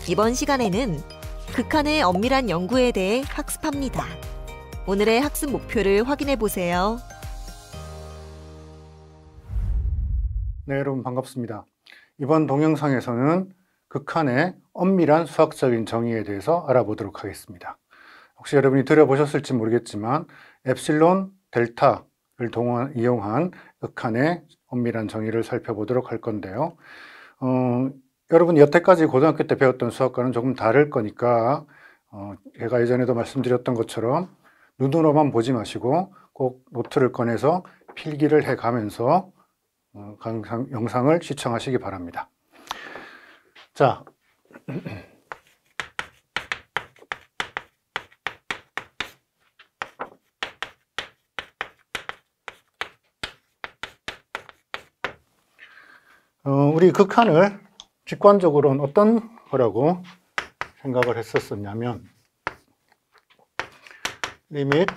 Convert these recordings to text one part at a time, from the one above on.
이번 시간에는 극한의 엄밀한 연구에 대해 학습합니다. 오늘의 학습 목표를 확인해 보세요. 네, 여러분 반갑습니다. 이번 동영상에서는 극한의 엄밀한 수학적인 정의에 대해서 알아보도록 하겠습니다. 혹시 여러분이 들어보셨을지 모르겠지만 엡실론, 델타를 이용한 극한의 엄밀한 정의를 살펴보도록 할 건데요. 여러분이 여태까지 고등학교 때 배웠던 수학과는 조금 다를 거니까 제가 예전에도 말씀드렸던 것처럼 눈으로만 보지 마시고 꼭 노트를 꺼내서 필기를 해가면서 영상을 시청하시기 바랍니다. 자, 우리 극한을 직관적으로는 어떤 거라고 생각을 했었냐면 리밋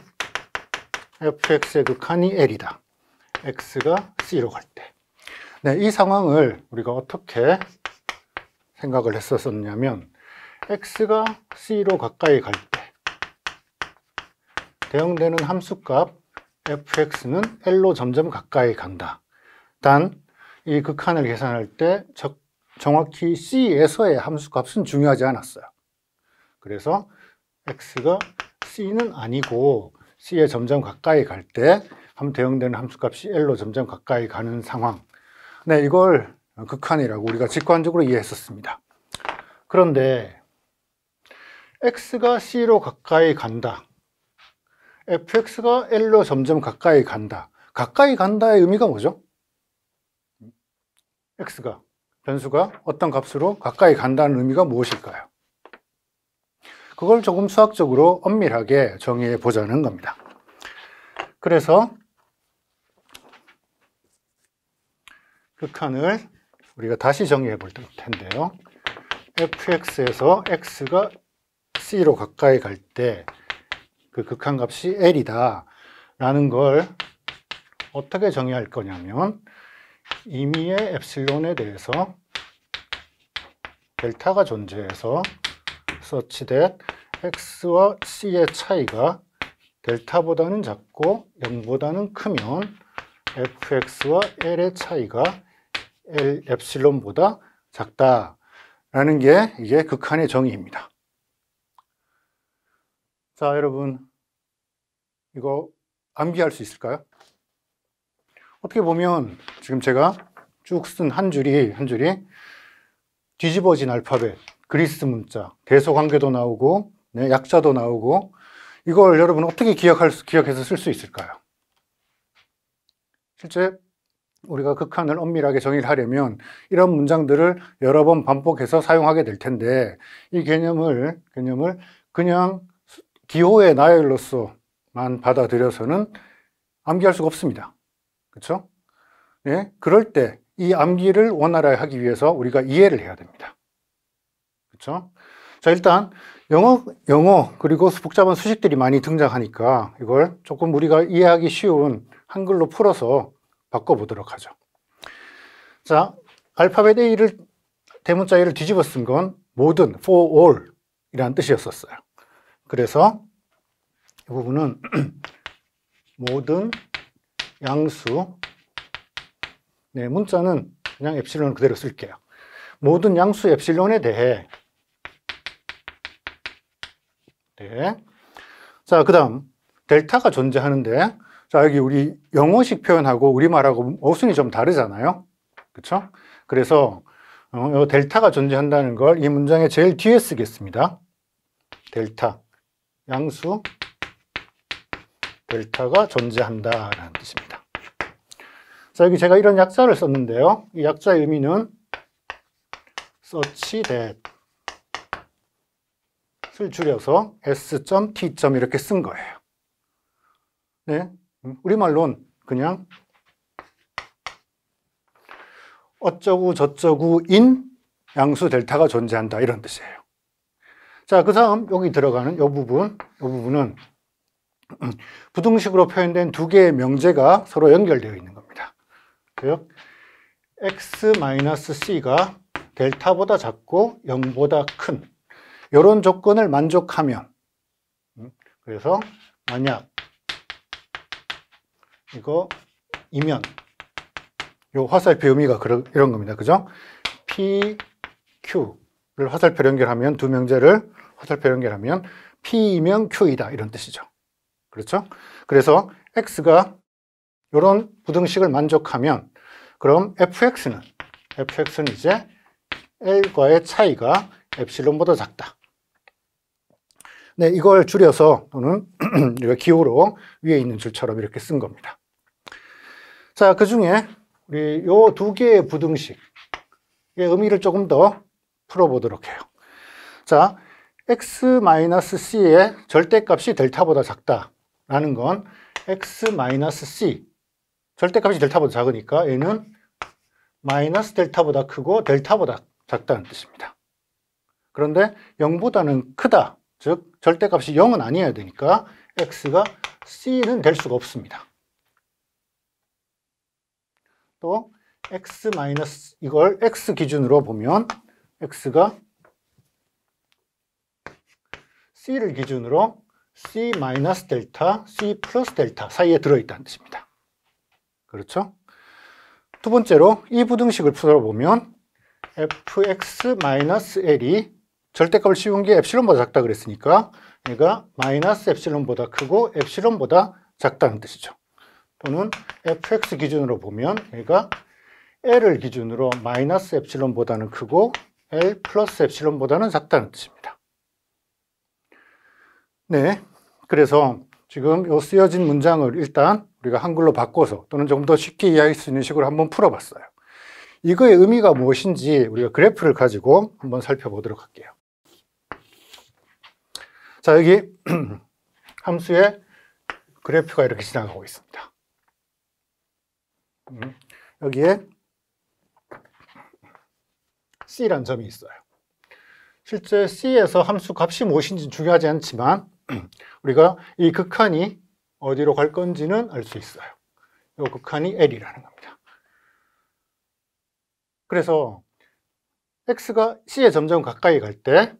fx의 극한이 L이다. x가 c로 갈 때. 네, 이 상황을 우리가 어떻게 생각을 했었냐면 x가 c로 가까이 갈 때 대응되는 함수값 fx는 L로 점점 가까이 간다. 단, 이 극한을 계산할 때 정확히 C에서의 함수값은 중요하지 않았어요. 그래서 X가 C는 아니고 C에 점점 가까이 갈 때 대응되는 함수값이 L로 점점 가까이 가는 상황. 네, 이걸 극한이라고 우리가 직관적으로 이해했었습니다. 그런데 X가 C로 가까이 간다. fx가 L로 점점 가까이 간다. 가까이 간다의 의미가 뭐죠? x가, 변수가 어떤 값으로 가까이 간다는 의미가 무엇일까요? 그걸 조금 수학적으로 엄밀하게 정의해 보자는 겁니다. 그래서 극한을 우리가 다시 정의해 볼 텐데요. fx에서 x가 c로 가까이 갈 때 그 극한값이 L이다 라는 걸 어떻게 정의할 거냐면 임의의 엡실론에 대해서 델타가 존재해서 such that x와 c의 차이가 델타보다는 작고 0보다는 크면 fx와 L의 차이가 L 엡실론보다 작다라는 게 이게 극한의 정의입니다. 자, 여러분 이거 암기할 수 있을까요? 어떻게 보면 지금 제가 쭉 쓴 한 줄이 뒤집어진 알파벳, 그리스 문자, 대소관계도 나오고 네, 약자도 나오고 이걸 여러분 어떻게 기억해서 쓸 수 있을까요? 실제 우리가 극한을 엄밀하게 정의를 하려면 이런 문장들을 여러 번 반복해서 사용하게 될 텐데 이 개념을 그냥 기호의 나열로서만 받아들여서는 암기할 수가 없습니다. 그렇죠? 네, 그럴 때 이 암기를 원활하게 하기 위해서 우리가 이해를 해야 됩니다. 그렇죠? 자, 일단 영어 그리고 복잡한 수식들이 많이 등장하니까 이걸 조금 우리가 이해하기 쉬운 한글로 풀어서 바꿔보도록 하죠. 자, 알파벳 A를 대문자 A를 뒤집어 쓴 건 모든, for all 이라는 뜻이었었어요. 그래서 이 부분은 모든 양수, 네, 문자는 그냥 엡실론 그대로 쓸게요. 모든 양수 엡실론에 대해 네. 자, 그 다음 델타가 존재하는데 자, 여기 우리 영어식 표현하고 우리말하고 어순이 좀 다르잖아요. 그렇죠? 그래서 델타가 존재한다는 걸 이 문장의 제일 뒤에 쓰겠습니다. 델타, 양수 델타가 존재한다라는 뜻입니다. 자, 여기 제가 이런 약자를 썼는데요. 이 약자의 의미는 such that 을 줄여서 s.t. 이렇게 쓴 거예요. 네, 우리말로는 그냥 어쩌고 저쩌구인 양수 델타가 존재한다 이런 뜻이에요. 자, 그 다음 여기 들어가는 이 부분은 부등식으로 표현된 두 개의 명제가 서로 연결되어 있는 겁니다. 즉 x-c가 델타보다 작고 0보다 큰 이런 조건을 만족하면, 그래서 만약 이거 이면 요 화살표 의미가 이런 겁니다. 그죠? P, Q를 화살표로 연결하면, 두 명제를 화살표로 연결하면 P이면 Q이다 이런 뜻이죠. 그렇죠? 그래서 X가 이런 부등식을 만족하면 그럼 FX는 이제 L과의 차이가 엡실론보다 작다. 네, 이걸 줄여서 또는 우리가 기호로 위에 있는 줄처럼 이렇게 쓴 겁니다. 자, 그 중에 우리 요 두 개의 부등식의 의미를 조금 더 풀어보도록 해요. 자, x-c의 절대값이 델타보다 작다라는 건 x-c, 절대값이 델타보다 작으니까 얘는 마이너스 델타보다 크고 델타보다 작다는 뜻입니다. 그런데 0보다는 크다, 즉 절대값이 0은 아니어야 되니까 x가 c는 될 수가 없습니다. 또 x 마이너스, 이걸 x 기준으로 보면 x가 c를 기준으로 c 마이너스 델타, c 플러스 델타 사이에 들어있다는 뜻입니다. 그렇죠? 두 번째로 이 부등식을 풀어보면 fx 마이너스 l이 절대값을 씌운 게 엡실론보다 작다 그랬으니까 얘가 마이너스 엡실론보다 크고 엡실론보다 작다는 뜻이죠. 또는 fx 기준으로 보면 얘가 l을 기준으로 마이너스 엡실론보다는 크고 l 플러스 엡실론보다는 작다는 뜻입니다. 네, 그래서 지금 요 쓰여진 문장을 일단 우리가 한글로 바꿔서 또는 좀 더 쉽게 이해할 수 있는 식으로 한번 풀어봤어요. 이거의 의미가 무엇인지 우리가 그래프를 가지고 한번 살펴보도록 할게요. 자, 여기 함수의 그래프가 이렇게 지나가고 있습니다. 여기에 C라는 점이 있어요. 실제 C에서 함수 값이 무엇인지 중요하지 않지만 우리가 이 극한이 어디로 갈 건지는 알 수 있어요. 이 극한이 L이라는 겁니다. 그래서 X가 C에 점점 가까이 갈 때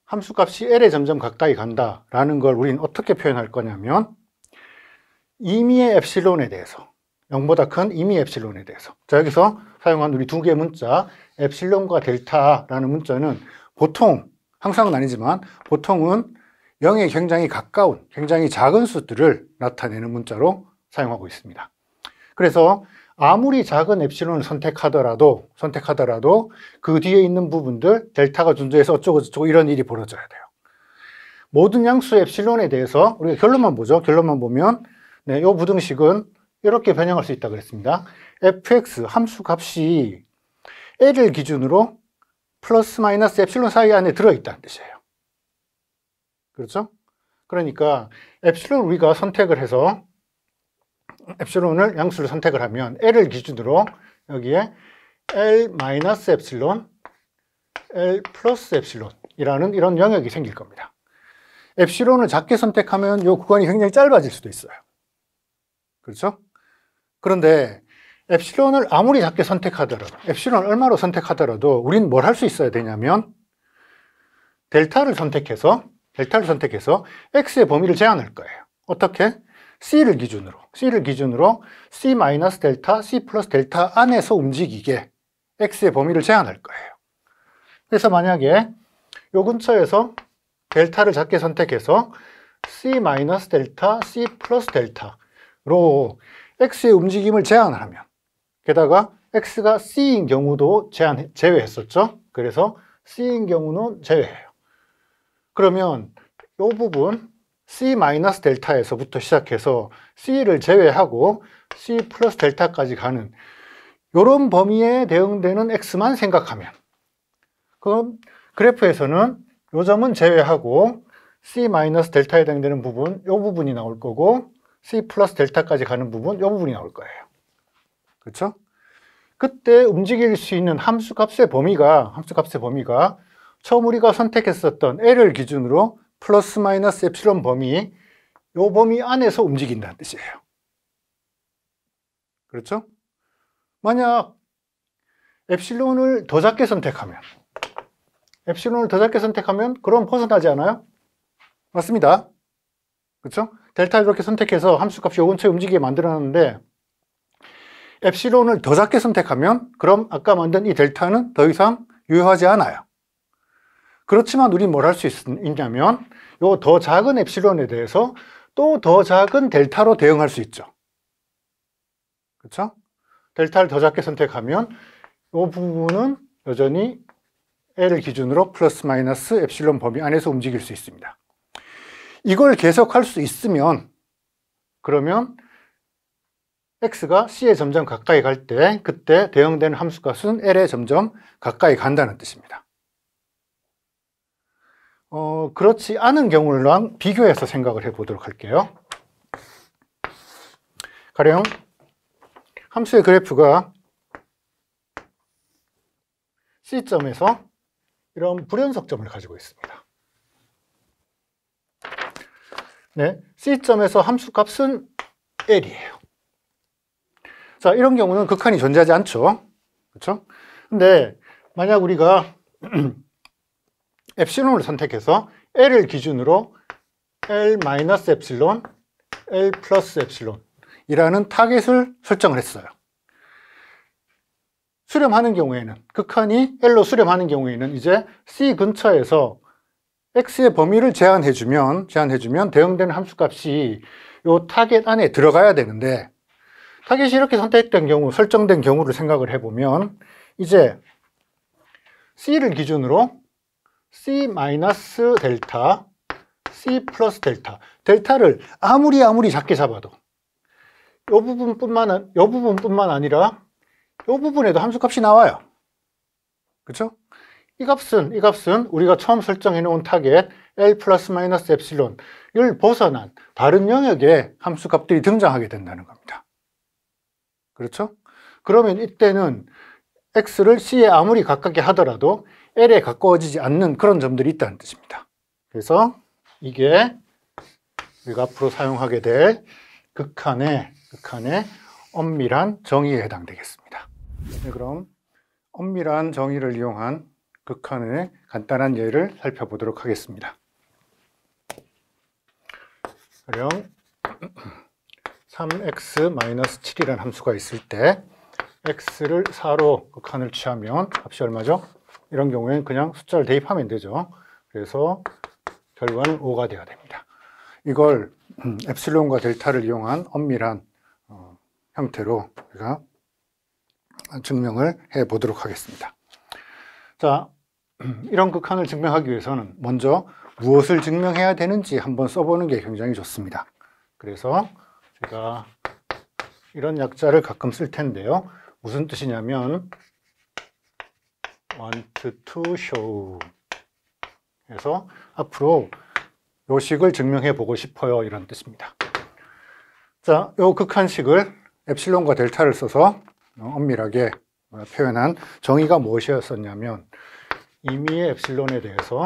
함수 값이 L에 점점 가까이 간다라는 걸 우리는 어떻게 표현할 거냐면 임의의 엡실론에 대해서, 0보다 큰 임의의 엡실론에 대해서. 자, 여기서 사용한 우리 두 개의 문자, 엡실론과 델타라는 문자는 보통, 항상은 아니지만 보통은 0에 굉장히 가까운, 굉장히 작은 수들을 나타내는 문자로 사용하고 있습니다. 그래서 아무리 작은 엡실론을 선택하더라도 그 뒤에 있는 부분들, 델타가 존재해서 어쩌고저쩌고 이런 일이 벌어져야 돼요. 모든 양수 엡실론에 대해서 우리가 결론만 보죠. 결론만 보면 네, 이 부등식은 이렇게 변형할 수 있다고 그랬습니다. fx 함수 값이 l을 기준으로 플러스 마이너스 엡실론 사이 안에 들어있다는 뜻이에요. 그렇죠? 그러니까 엡실론 우리가 선택을 해서 엡실론을 양수를 선택을 하면 L을 기준으로 여기에 L 마이너스 엡실론, L 플러스 엡실론이라는 이런 영역이 생길 겁니다. 엡실론을 작게 선택하면 이 구간이 굉장히 짧아질 수도 있어요. 그렇죠? 그런데 엡실론을 아무리 작게 선택하더라도, 엡실론을 얼마로 선택하더라도 우리는 뭘 할 수 있어야 되냐면 델타를 선택해서 X의 범위를 제한할 거예요. 어떻게? C를 기준으로 C 마이너스 델타, C 플러스 델타 안에서 움직이게 X의 범위를 제한할 거예요. 그래서 만약에 요 근처에서 델타를 작게 선택해서 C 마이너스 델타, C 플러스 델타로 X의 움직임을 제한을 하면, 게다가 X가 C인 경우도 제외했었죠. 그래서 C인 경우는 제외해요. 그러면 이 부분 C 마이너스 델타에서부터 시작해서 C를 제외하고 C 플러스 델타까지 가는 이런 범위에 대응되는 X만 생각하면, 그럼 그래프에서는 이 점은 제외하고 C 마이너스 델타에 해당되는 부분, 이 부분이 나올 거고 C 플러스 델타까지 가는 부분, 이 부분이 나올 거예요. 그렇죠? 그때 움직일 수 있는 함수값의 범위가 처음 우리가 선택했었던 L을 기준으로 플러스 마이너스 엡실론 범위, 요 범위 안에서 움직인다는 뜻이에요. 그렇죠? 만약 엡실론을 더 작게 선택하면 그럼 벗어나지 않아요? 맞습니다. 그렇죠? 델타를 이렇게 선택해서 함수값이 요 근처에 움직이게 만들어놨는데 엡실론을 더 작게 선택하면 그럼 아까 만든 이 델타는 더 이상 유효하지 않아요. 그렇지만 우리 뭘 할 수 있냐면 요 더 작은 엡실론에 대해서 또 더 작은 델타로 대응할 수 있죠. 그렇죠? 델타를 더 작게 선택하면 이 부분은 여전히 L을 기준으로 플러스 마이너스 엡실론 범위 안에서 움직일 수 있습니다. 이걸 계속할 수 있으면 그러면 X가 C에 점점 가까이 갈 때 그때 대응되는 함수값은 L에 점점 가까이 간다는 뜻입니다. 그렇지 않은 경우랑 비교해서 생각을 해보도록 할게요. 가령 함수의 그래프가 C점에서 이런 불연속점을 가지고 있습니다. 네, C점에서 함수값은 L이에요. 자, 이런 경우는 극한이 존재하지 않죠. 그렇죠? 근데 만약 우리가 엡실론을 선택해서 L을 기준으로 L-엡실론, L 플러스 엡실론 이라는 타겟을 설정을 했어요. 수렴하는 경우에는, 극한이 L로 수렴하는 경우에는 이제 C 근처에서 X의 범위를 제한해주면 대응되는 함수값이 이 타겟 안에 들어가야 되는데 타겟이 이렇게 선택된 경우, 설정된 경우를 생각을 해보면 이제 C를 기준으로 C 마이너스 델타, C 플러스 델타, 델타를 아무리 작게 잡아도 이 부분뿐만 아니라 이 부분에도 함수값이 나와요. 그렇죠? 이 값은 우리가 처음 설정해 놓은 타겟 L 플러스 마이너스 엡실론을 벗어난 다른 영역에 함수값들이 등장하게 된다는 겁니다. 그렇죠? 그러면 이때는 X를 C에 아무리 가깝게 하더라도 L에 가까워지지 않는 그런 점들이 있다는 뜻입니다. 그래서 이게 우리가 앞으로 사용하게 될 극한의 엄밀한 정의에 해당되겠습니다. 네, 그럼 엄밀한 정의를 이용한 극한의 간단한 예를 살펴보도록 하겠습니다. 가령 3x-7이라는 함수가 있을 때 x를 4로 극한을 취하면 값이 얼마죠? 이런 경우에는 그냥 숫자를 대입하면 되죠. 그래서 결과는 5가 되어야 됩니다. 이걸 엡실론과 델타를 이용한 엄밀한 형태로 우리가 증명을 해 보도록 하겠습니다. 자, 이런 극한을 증명하기 위해서는 먼저 무엇을 증명해야 되는지 한번 써보는 게 굉장히 좋습니다. 그래서 제가 이런 약자를 가끔 쓸 텐데요. 무슨 뜻이냐면 want to show 해서 앞으로 요식을 증명해 보고 싶어요, 이런 뜻입니다. 자, 요 극한식을 엡실론과 델타를 써서 엄밀하게 표현한 정의가 무엇이었었냐면 임의의 엡실론에 대해서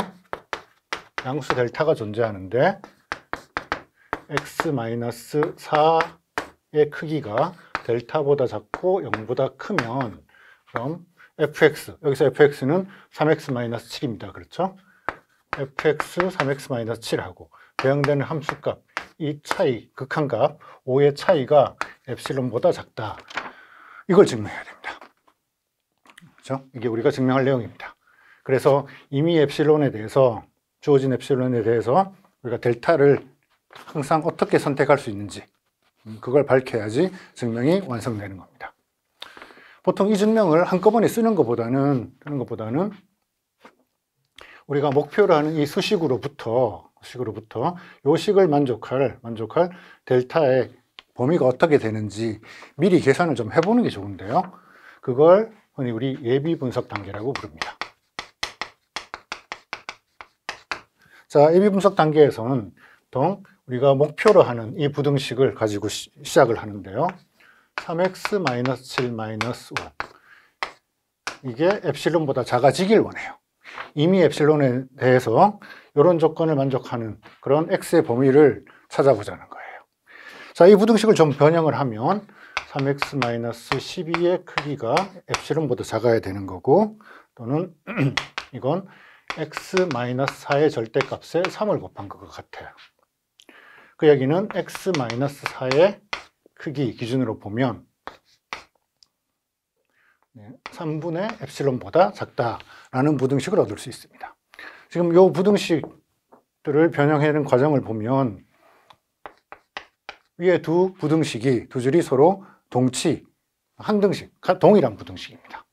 양수 델타가 존재하는데 x-4의 크기가 델타보다 작고 0보다 크면 그럼 fx, 여기서 fx는 3x-7입니다. 그렇죠? fx 3x-7하고 대응되는 함수값, 이 차이, 극한값 5의 차이가 엡실론보다 작다. 이걸 증명해야 됩니다. 그렇죠? 이게 우리가 증명할 내용입니다. 그래서 이미 엡실론에 대해서, 주어진 엡실론에 대해서 우리가 델타를 항상 어떻게 선택할 수 있는지 그걸 밝혀야지 증명이 완성되는 겁니다. 보통 이 증명을 한꺼번에 쓰는 것보다는 우리가 목표로 하는 이 수식으로부터 요식을 만족할 델타의 범위가 어떻게 되는지 미리 계산을 좀 해보는 게 좋은데요. 그걸 흔히 우리 예비 분석 단계라고 부릅니다. 자, 예비 분석 단계에서는 보통 우리가 목표로 하는 이 부등식을 가지고 시작을 하는데요. 3x-7-5 이게 엡실론보다 작아지길 원해요. 이미 엡실론에 대해서 이런 조건을 만족하는 그런 x의 범위를 찾아보자는 거예요. 자, 이 부등식을 좀 변형을 하면 3x-12의 크기가 엡실론보다 작아야 되는 거고, 또는 이건 x-4의 절대값에 3을 곱한 것과 같아요. 그 얘기는 x-4의 크기 기준으로 보면 3분의 엡실론보다 작다라는 부등식을 얻을 수 있습니다. 지금 이 부등식들을 변형하는 과정을 보면 위에 두 부등식이 두 줄이 서로 동치, 한 등식, 동일한 부등식입니다.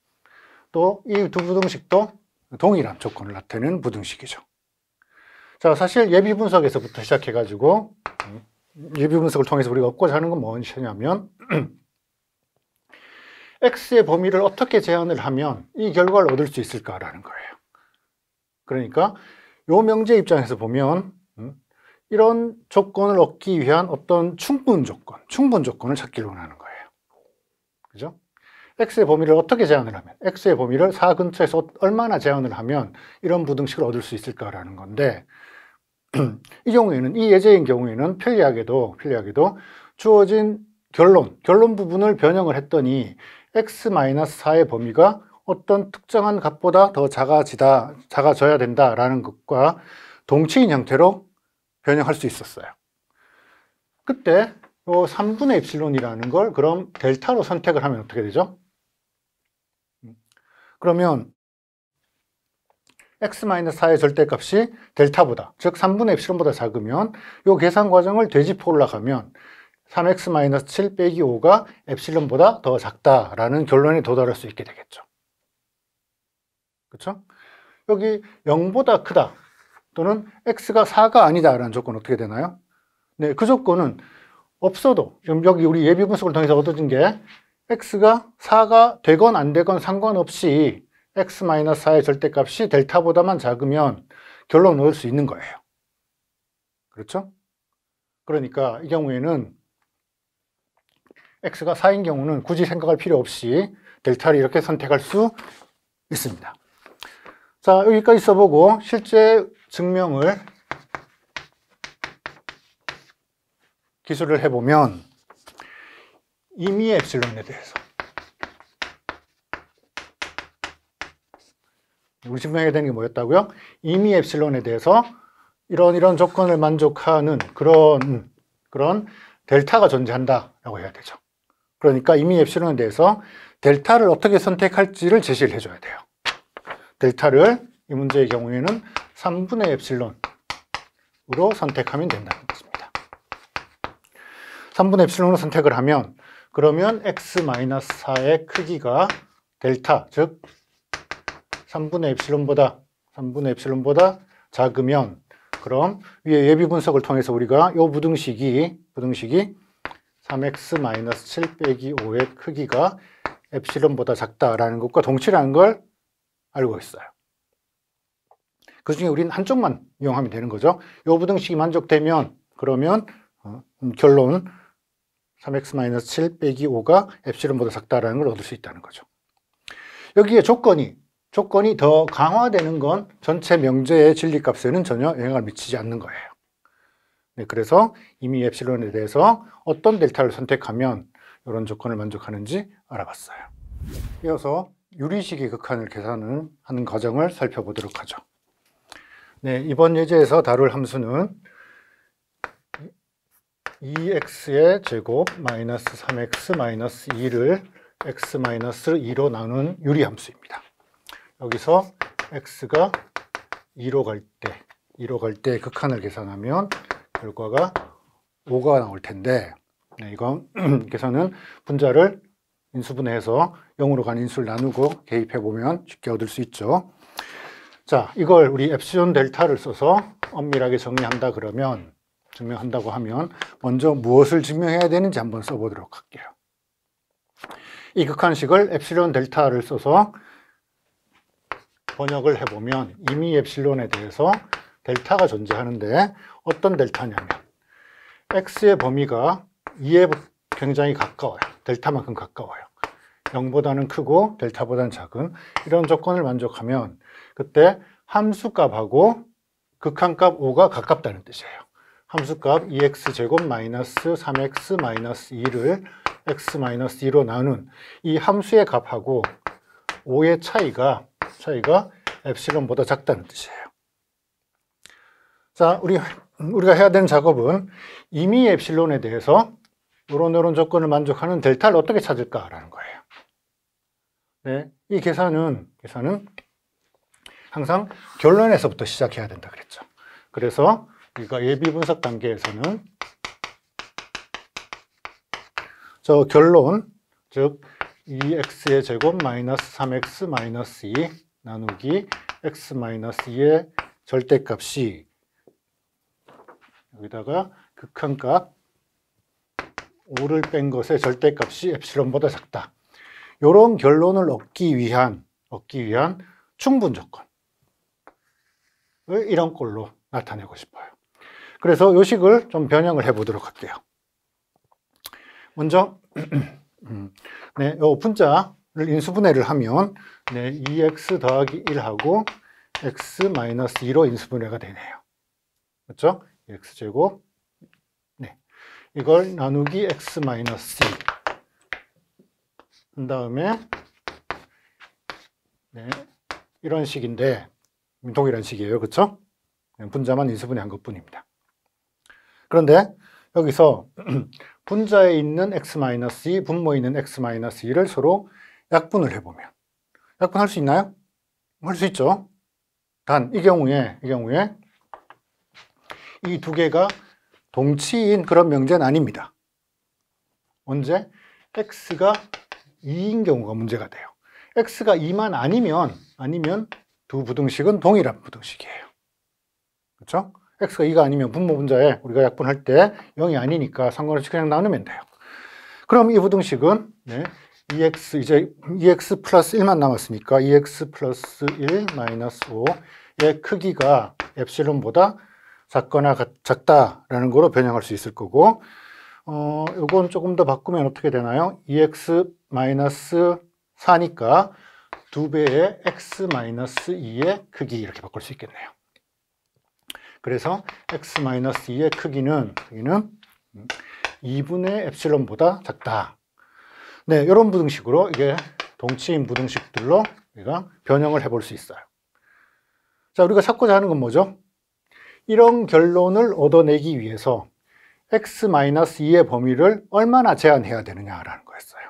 또 이 두 부등식도 동일한 조건을 나타내는 부등식이죠. 자, 사실 예비 분석에서부터 시작해가지고 예비 분석을 통해서 우리가 얻고자 하는 건 무엇이냐면 x의 범위를 어떻게 제한을 하면 이 결과를 얻을 수 있을까라는 거예요. 그러니까 요 명제 입장에서 보면 이런 조건을 얻기 위한 어떤 충분 조건을 찾기를 원하는 거예요. 그죠? x의 범위를 어떻게 제한을 하면, x의 범위를 4 근처에서 얼마나 제한을 하면 이런 부등식을 얻을 수 있을까라는 건데, 이 경우에는, 이 예제인 경우에는 편리하게도 주어진 결론 부분을 변형을 했더니 x-4의 범위가 어떤 특정한 값보다 더 작아져야 된다라는 것과 동치인 형태로 변형할 수 있었어요. 그때 요 3분의 엡실론이라는 걸 그럼 델타로 선택을 하면 어떻게 되죠? 그러면 x-4의 절대값이 델타보다, 즉 3분의 엡실론보다 작으면 요 계산 과정을 되짚어 올라가면 3x-7 빼기 5가 엡실론보다 더 작다라는 결론에 도달할 수 있게 되겠죠. 그렇죠? 여기 0보다 크다 또는 x가 4가 아니다라는 조건은 어떻게 되나요? 네, 그 조건은 없어도, 지금 여기 우리 예비 분석을 통해서 얻어진 게 x가 4가 되건 안 되건 상관없이 x-4의 절대값이 델타보다만 작으면 결론을 얻을 수 있는 거예요. 그렇죠? 그러니까 이 경우에는 x가 4인 경우는 굳이 생각할 필요 없이 델타를 이렇게 선택할 수 있습니다. 자, 여기까지 써보고 실제 증명을 기술을 해보면 임의의 엡실론에 대해서 우리 증명해야 되는 게 뭐였다고요? 임의의 엡실론에 대해서 이런 조건을 만족하는 그런 델타가 존재한다라고 해야 되죠. 그러니까 임의의 엡실론에 대해서 델타를 어떻게 선택할지를 제시를 해줘야 돼요. 델타를 이 문제의 경우에는 3분의 엡실론으로 선택하면 된다는 것입니다. 3분의 엡실론으로 선택을 하면 그러면 x-4의 크기가 델타, 즉 3분의 엡실론보다 작으면 그럼 위에 예비 분석을 통해서 우리가 이 부등식이 3x-7 빼기 5의 크기가 엡실론보다 작다라는 것과 동치라는 걸 알고 있어요. 그 중에 우리는 한쪽만 이용하면 되는 거죠. 이 부등식이 만족되면 그러면 결론 3x-7 빼기 5가 엡실론보다 작다라는 걸 얻을 수 있다는 거죠. 여기에 조건이 더 강화되는 건 전체 명제의 진리값에는 전혀 영향을 미치지 않는 거예요. 네, 그래서 이미 엡실론에 대해서 어떤 델타를 선택하면 이런 조건을 만족하는지 알아봤어요. 이어서 유리식의 극한을 계산하는 과정을 살펴보도록 하죠. 네, 이번 예제에서 다룰 함수는 2x의 제곱 마이너스 3x 마이너스 2를 x 마이너스 2로 나눈 유리함수입니다. 여기서 x가 2로 갈 때 극한을 계산하면 결과가 5가 나올 텐데, 네, 이건 계산은 분자를 인수분해해서 0으로 가는 인수를 나누고 개입해보면 쉽게 얻을 수 있죠. 자, 이걸 우리 엡실론 델타를 써서 엄밀하게 증명한다고 하면 먼저 무엇을 증명해야 되는지 한번 써보도록 할게요. 이 극한식을 엡실론 델타를 써서 번역을 해보면 이미 엡실론에 대해서 델타가 존재하는데 어떤 델타냐면 x의 범위가 2에 굉장히 가까워요. 델타만큼 가까워요. 0보다는 크고 델타보다는 작은 이런 조건을 만족하면 그때 함수값하고 극한값 5가 가깝다는 뜻이에요. 함수값 2x제곱 마이너스 3x 마이너스 2를 x-2로 나눈 이 함수의 값하고 O의 차이가 엡실론보다 작다는 뜻이에요. 자, 우리가 해야 되는 작업은 이미 엡실론에 대해서 이런 조건을 만족하는 델타를 어떻게 찾을까라는 거예요. 네, 이 계산은 항상 결론에서부터 시작해야 된다 그랬죠. 그래서 우리가 예비 분석 단계에서는 저 결론, 즉 2x의 제곱 마이너스 3x 마이너스 2 나누기 x 마이너스 2의 절대값이 여기다가 극한값 5를 뺀 것의 절대값이 엡실론보다 작다. 이런 결론을 얻기 위한 충분 조건을 이런 꼴로 나타내고 싶어요. 그래서 이 식을 좀 변형을 해보도록 할게요. 먼저 네, 요 분자를 인수분해를 하면 네, 2x 더하기 1하고 x 마이너스 2로 인수분해가 되네요. 그렇죠? x제곱 네, 이걸 나누기 x 마이너스 2 한 다음에 네, 이런 식인데 동일한 식이에요. 그렇죠? 분자만 인수분해한 것뿐입니다. 그런데 여기서 분자에 있는 x-2, 분모에 있는 x-2를 서로 약분을 해보면 약분할 수 있나요? 할 수 있죠. 단 이 경우에 이 두 개가 동치인 그런 명제는 아닙니다. 언제? x가 2인 경우가 문제가 돼요. x가 2만 아니면 두 부등식은 동일한 부등식이에요. 그렇죠? x가 2가 아니면 분모 분자에 우리가 약분할 때 0이 아니니까 상관없이 그냥 나누면 돼요. 그럼 이 부등식은 네, 2x 플러스 1만 남았으니까 2x 플러스 1 마이너스 5의 크기가 엡실론보다 작거나 작다라는 거로 변형할 수 있을 거고 요건 조금 더 바꾸면 어떻게 되나요? 2x 마이너스 4니까 2배의 x 마이너스 2의 크기 이렇게 바꿀 수 있겠네요. 그래서 x-2의 크기는 2분의 엡실론보다 작다. 네, 이런 부등식으로 이게 동치인 부등식들로 우리가 변형을 해볼 수 있어요. 자, 우리가 찾고자 하는 건 뭐죠? 이런 결론을 얻어내기 위해서 x-2의 범위를 얼마나 제한해야 되느냐라는 거였어요.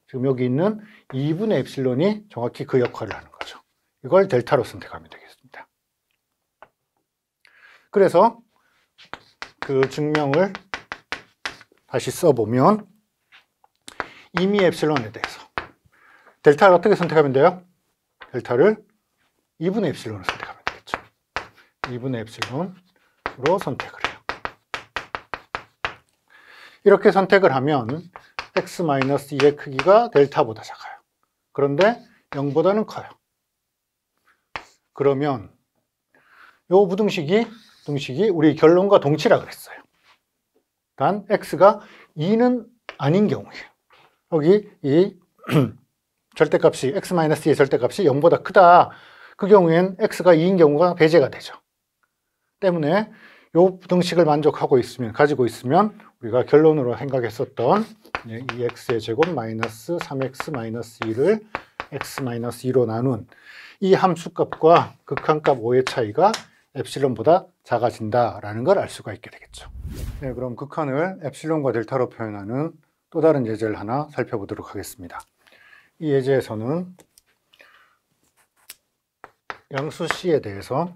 지금 여기 있는 2분의 엡실론이 정확히 그 역할을 하는 거죠. 이걸 델타로 선택하면 되겠습니다. 그래서 그 증명을 다시 써보면 이미 엡실론에 대해서 델타를 어떻게 선택하면 돼요? 델타를 2분의 엡실론으로 선택하면 되겠죠. 2분의 엡실론으로 선택을 해요. 이렇게 선택을 하면 x-2의 크기가 델타보다 작아요. 그런데 0보다는 커요. 그러면 이 부등식이 우리 결론과 동치라 그랬어요. 단 x가 2는 아닌 경우에요. 여기 이 절대값이 x-2의 절대값이 0보다 크다. 그 경우엔 x가 2인 경우가 배제가 되죠. 때문에 이 부등식을 가지고 있으면 우리가 결론으로 생각했었던 2x의 제곱 마이너스 3x 마이너스 2를 x-2로 나눈 이 함수값과 극한값 5의 차이가 엡실론보다 작아진다라는 걸 알 수가 있게 되겠죠. 네, 그럼 극한을 엡실론과 델타로 표현하는 또 다른 예제를 하나 살펴보도록 하겠습니다. 이 예제에서는 양수 C에 대해서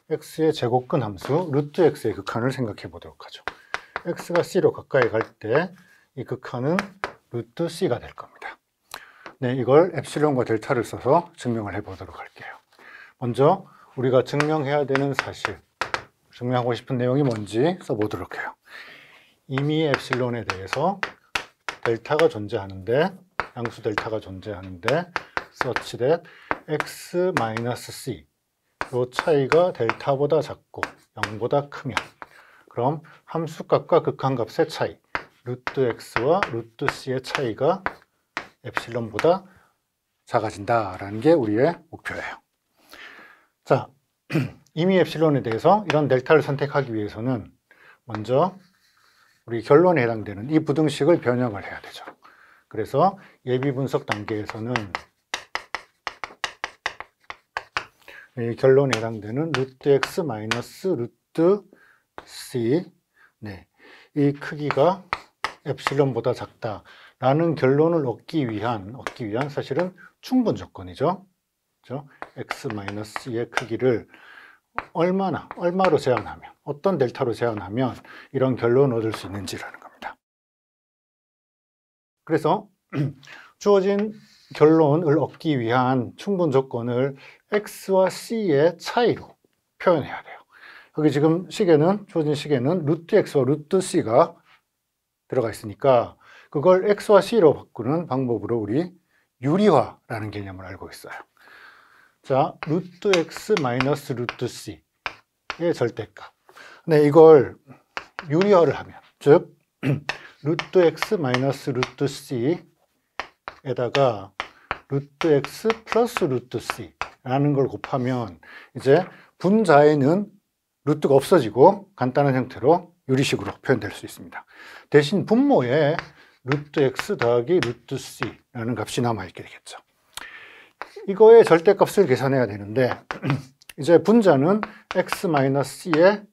x의 제곱근 함수 루트 x의 극한을 생각해 보도록 하죠. x가 C로 가까이 갈 때 이 극한은 루트 C가 될 겁니다. 네, 이걸 엡실론과 델타를 써서 증명을 해 보도록 할게요. 먼저 우리가 증명해야 되는 사실, 증명하고 싶은 내용이 뭔지 써보도록 해요. 이미 엡실론에 대해서 델타가 존재하는데, 양수 델타가 존재하는데 such that x-c 요 차이가 델타보다 작고 0보다 크면 그럼 함수값과 극한값의 차이 루트 x와 루트 c의 차이가 엡실론보다 작아진다라는 게 우리의 목표예요. 자, 이미 엡실론에 대해서 이런 델타를 선택하기 위해서는 먼저 우리 결론에 해당되는 이 부등식을 변형을 해야 되죠. 그래서 예비 분석 단계에서는 이 결론에 해당되는 루트 x 마이너스 루트 c, 네, 이 크기가 엡실론보다 작다라는 결론을 얻기 위한 사실은 충분 조건이죠. 그렇죠? x 마이너스 c의 크기를 얼마로 제한하면, 어떤 델타로 제한하면 이런 결론을 얻을 수 있는지라는 겁니다. 그래서 주어진 결론을 얻기 위한 충분 조건을 x와 c의 차이로 표현해야 돼요. 여기 지금 식에는, 주어진 식에는 루트 x와 루트 c가 들어가 있으니까 그걸 x와 c로 바꾸는 방법으로 우리 유리화라는 개념을 알고 있어요. 자, 루트 x 마이너스 루트 c의 절대값. 네, 이걸 유리화를 하면, 즉 루트 x 마이너스 루트 c에다가 루트 x 플러스 루트 c라는 걸 곱하면 이제 분자에는 루트가 없어지고 간단한 형태로 유리식으로 표현될 수 있습니다. 대신 분모에 루트 x 더하기 루트 c라는 값이 남아있게 되겠죠. 이거의 절대값을 계산해야 되는데 이제 분자는 x-c의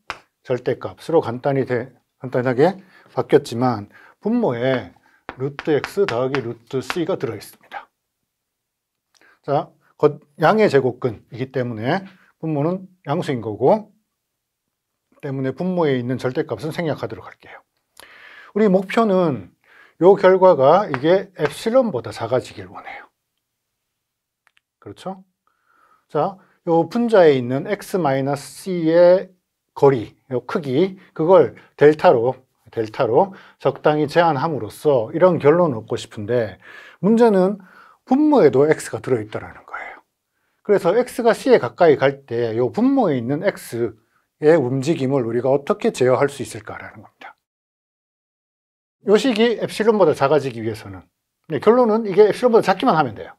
절대값으로 간단하게 바뀌었지만 분모에 루트 x 더하기 루트 c가 들어있습니다. 자, 양의 제곱근이기 때문에 분모는 양수인 거고 때문에 분모에 있는 절대값은 생략하도록 할게요. 우리 목표는 이 결과가 이게 엡실론보다 작아지길 원해요. 그렇죠? 자, 요 분자에 있는 x-c의 거리, 요 크기, 그걸 델타로 적당히 제한함으로써 이런 결론을 얻고 싶은데 문제는 분모에도 x가 들어있다는 거예요. 그래서 x가 c에 가까이 갈 때 요 분모에 있는 x의 움직임을 우리가 어떻게 제어할 수 있을까라는 겁니다. 요 식이 엡실론보다 작아지기 위해서는, 결론은 이게 엡실론보다 작기만 하면 돼요.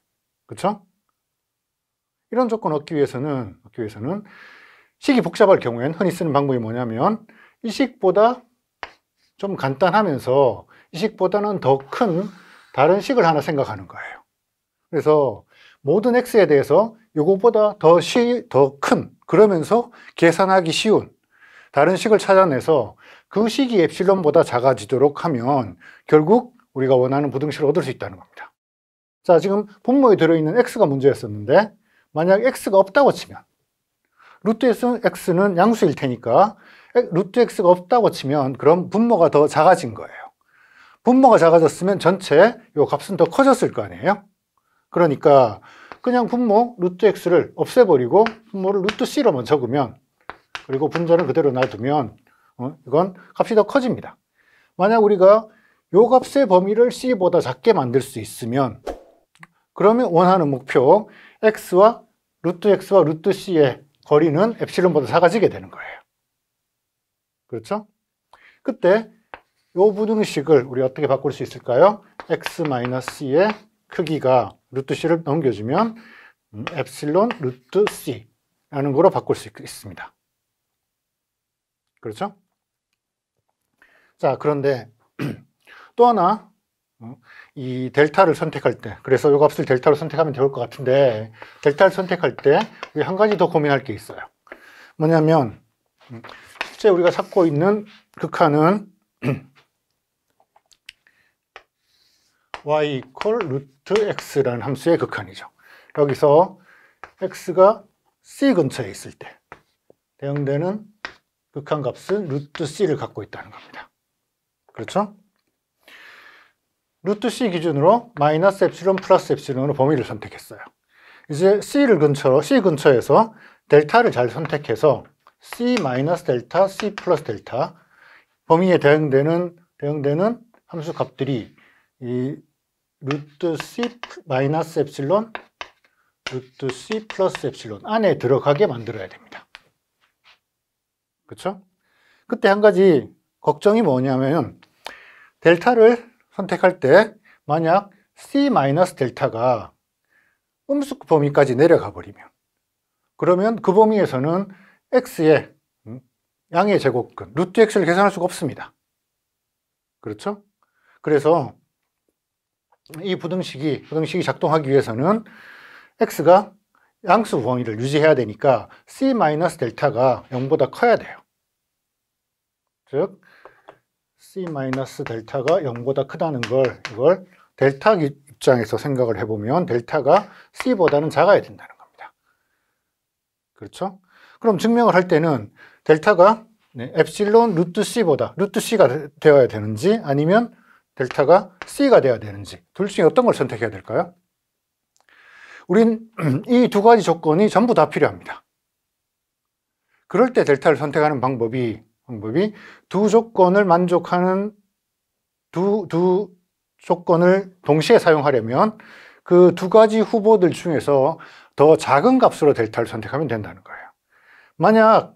그렇죠? 이런 조건 얻기 위해서는 식이 복잡할 경우엔 흔히 쓰는 방법이 뭐냐면 이 식보다 좀 간단하면서 이 식보다는 더 큰 다른 식을 하나 생각하는 거예요. 그래서 모든 x에 대해서 이거보다 더 큰, 그러면서 계산하기 쉬운 다른 식을 찾아내서 그 식이 엡실론보다 작아지도록 하면 결국 우리가 원하는 부등식을 얻을 수 있다는 겁니다. 자, 지금 분모에 들어있는 x가 문제였었는데 만약 x가 없다고 치면 루트 x는 양수일 테니까 루트 x가 없다고 치면 그럼 분모가 더 작아진 거예요. 분모가 작아졌으면 전체 이 값은 더 커졌을 거 아니에요. 그러니까 그냥 분모 루트 x를 없애버리고 분모를 루트 c로만 적으면, 그리고 분자를 그대로 놔두면 이건 값이 더 커집니다. 만약 우리가 이 값의 범위를 c보다 작게 만들 수 있으면 그러면 원하는 목표 x와 루트 c의 거리는 엡실론보다 작아지게 되는 거예요. 그렇죠? 그때 이 부등식을 우리 어떻게 바꿀 수 있을까요? x-c의 크기가 루트 c를 넘겨주면 엡실론 루트 c라는 거로 바꿀 수 있습니다. 그렇죠? 자, 그런데 또 하나 이 델타를 선택할 때, 그래서 이 값을 델타로 선택하면 좋을 것 같은데 델타를 선택할 때 우리 한 가지 더 고민할 게 있어요. 뭐냐면 실제 우리가 찾고 있는 극한은 y 루트 x라는 함수의 극한이죠. 여기서 x가 c 근처에 있을 때 대응되는 극한값은 루트 c를 갖고 있다는 겁니다. 그렇죠? 루트 c 기준으로 마이너스 엡실론 플러스 엡실론으로 범위를 선택했어요. 이제 c 근처에서 델타를 잘 선택해서 c 마이너스 델타, c 플러스 델타 범위에 대응되는 함수 값들이 이 루트 c 마이너스 엡실론, 루트 c 플러스 엡실론 안에 들어가게 만들어야 됩니다. 그렇죠? 그때 한 가지 걱정이 뭐냐면 델타를 선택할 때 만약 c 마이너스 델타가 음수 범위까지 내려가 버리면 그러면 그 범위에서는 x의 양의 제곱근 루트 x를 계산할 수가 없습니다. 그렇죠? 그래서 이 부등식이 작동하기 위해서는 x가 양수 범위를 유지해야 되니까 c-델타가 0보다 커야 돼요. 즉 c-델타가 0보다 크다는 이걸 델타 입장에서 생각을 해보면 델타가 c보다는 작아야 된다는 겁니다. 그렇죠? 그럼 증명을 할 때는 델타가 엡실론 루트 c보다 루트 c가 되어야 되는지 아니면 델타가 c가 되어야 되는지 둘 중에 어떤 걸 선택해야 될까요? 우린 이 두 가지 조건이 전부 다 필요합니다. 그럴 때 델타를 선택하는 방법이 두 조건을 만족하는 두 조건을 동시에 사용하려면 그 두 가지 후보들 중에서 더 작은 값으로 델타를 선택하면 된다는 거예요. 만약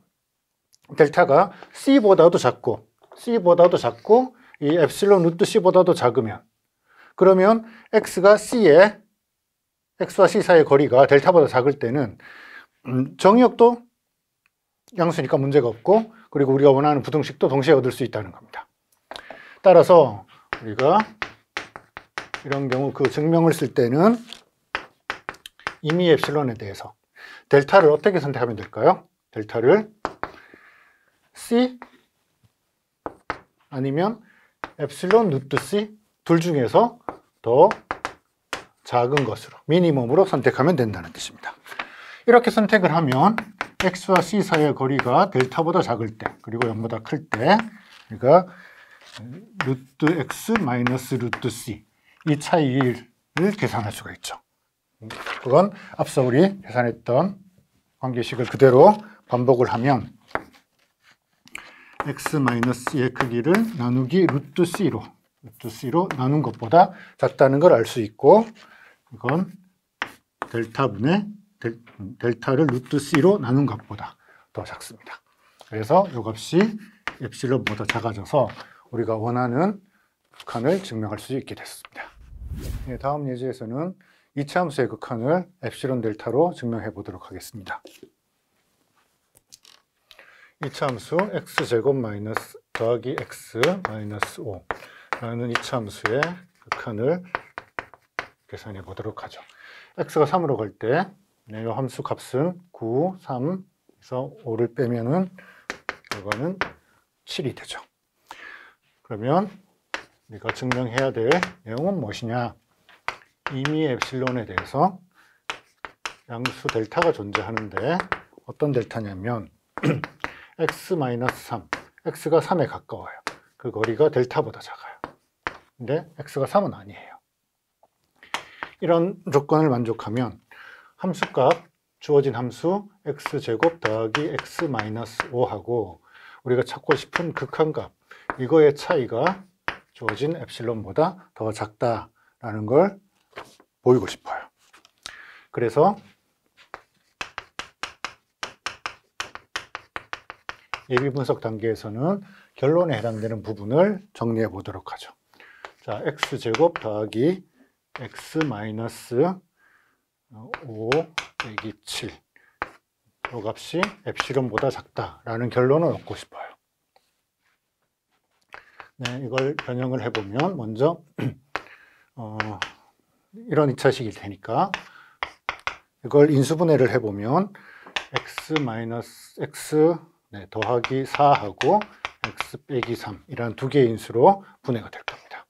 델타가 c보다도 작고 이 엡실론 루트 c보다도 작으면 그러면 x와 c 사이의 거리가 델타보다 작을 때는 정의역도 양수니까 문제가 없고 그리고 우리가 원하는 부등식도 동시에 얻을 수 있다는 겁니다. 따라서 우리가 이런 경우 그 증명을 쓸 때는 이미 엡실론에 대해서 델타를 어떻게 선택하면 될까요? 델타를 c 아니면 엡실론 루트 c 둘 중에서 더 작은 것으로 미니멈으로 선택하면 된다는 뜻입니다. 이렇게 선택을 하면 x와 c 사이의 거리가 델타보다 작을 때 그리고 0보다 클 때 우리가 루트 x 마이너스 루트 c 이 차이를 계산할 수가 있죠. 그건 앞서 우리 계산했던 관계식을 그대로 반복을 하면 x 마이너스 c의 크기를 나누기 루트 c로 나눈 것보다 작다는 걸 알 수 있고 이건 델타분의 델타를 루트 c로 나눈 것보다 더 작습니다. 그래서 이 값이 엡실론보다 작아져서 우리가 원하는 극한을 증명할 수 있게 됐습니다. 다음 예제에서는 이차함수의 극한을 엡실론 델타로 증명해 보도록 하겠습니다. 이차함수 x제곱 마이너스 더하기 x 마이너스 5라는 이차함수의 극한을 계산해 보도록 하죠. x가 3으로 갈 때 이 함수 값은 9, 3에서 5를 빼면은 결과는 7이 되죠. 그러면 우리가 증명해야 될 내용은 무엇이냐? 이미 엡실론에 대해서 양수 델타가 존재하는데 어떤 델타냐면 x-3, x가 3에 가까워요. 그 거리가 델타보다 작아요. 근데 x가 3은 아니에요. 이런 조건을 만족하면 함수값, 주어진 함수 x제곱 더하기 x-5하고 우리가 찾고 싶은 극한값, 이거의 차이가 주어진 엡실론보다 더 작다라는 걸 보이고 싶어요. 그래서 예비 분석 단계에서는 결론에 해당되는 부분을 정리해 보도록 하죠. 자, x제곱 더하기 x 마이너스 5 빼기 7 이 값이 엡실론보다 작다라는 결론을 얻고 싶어요. 네, 이걸 변형을 해보면 먼저 이런 2차식일 테니까 이걸 인수분해를 해보면 x 마이너스 x 더하기 4하고 x 빼기 3 이런 두 개의 인수로 분해가 될 겁니다.